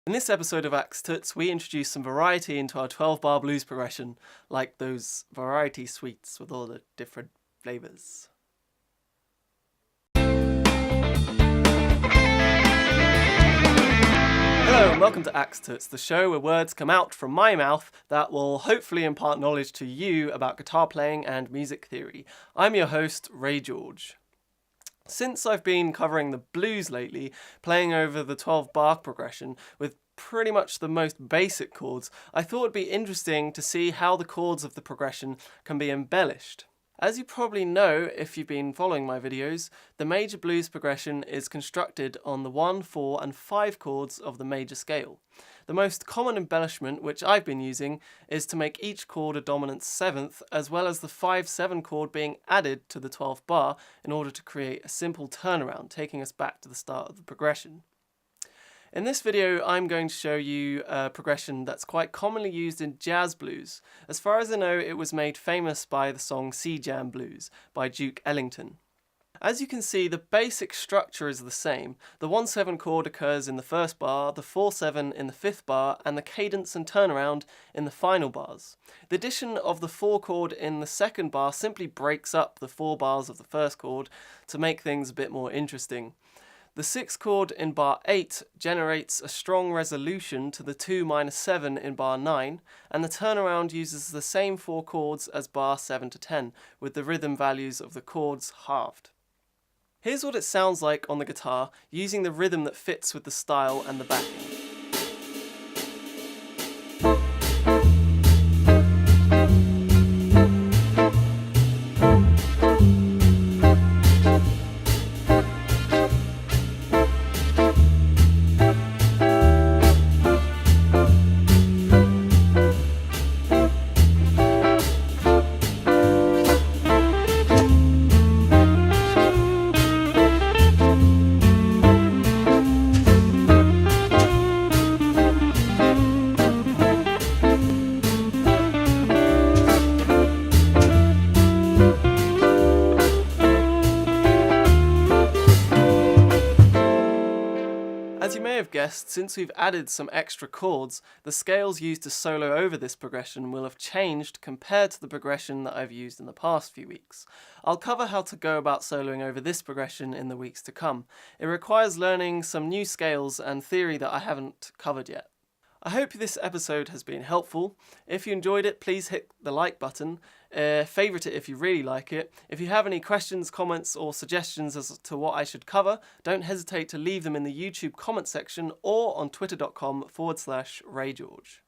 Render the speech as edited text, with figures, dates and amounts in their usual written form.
In this episode of Axe Tuts, we introduce some variety into our 12-bar blues progression, like those variety sweets with all the different flavours. Hello and welcome to Axe Tuts, the show where words come out from my mouth that will hopefully impart knowledge to you about guitar playing and music theory. I'm your host, Ray George. Since I've been covering the blues lately, playing over the 12-bar progression with pretty much the most basic chords, I thought it'd be interesting to see how the chords of the progression can be embellished. As you probably know if you've been following my videos, the major blues progression is constructed on the 1, 4 and 5 chords of the major scale. The most common embellishment which I've been using is to make each chord a dominant 7th, as well as the 5-7 chord being added to the 12th bar in order to create a simple turnaround, taking us back to the start of the progression. In this video, I'm going to show you a progression that's quite commonly used in jazz blues. As far as I know, it was made famous by the song Sea Jam Blues by Duke Ellington. As you can see, the basic structure is the same. The 1-7 chord occurs in the first bar, the 4-7 in the 5th bar, and the cadence and turnaround in the final bars. The addition of the 4 chord in the 2nd bar simply breaks up the 4 bars of the first chord to make things a bit more interesting. The 6th chord in bar 8 generates a strong resolution to the 2-7 in bar 9, and the turnaround uses the same 4 chords as bar 7 to 10, with the rhythm values of the chords halved. Here's what it sounds like on the guitar, using the rhythm that fits with the style and the backing. As you may have guessed, since we've added some extra chords, the scales used to solo over this progression will have changed compared to the progression that I've used in the past few weeks. I'll cover how to go about soloing over this progression in the weeks to come. It requires learning some new scales and theory that I haven't covered yet. I hope this episode has been helpful. If you enjoyed it, please hit the like button, favourite it if you really like it. If you have any questions, comments or suggestions as to what I should cover, don't hesitate to leave them in the YouTube comment section or on twitter.com/RayGeorge.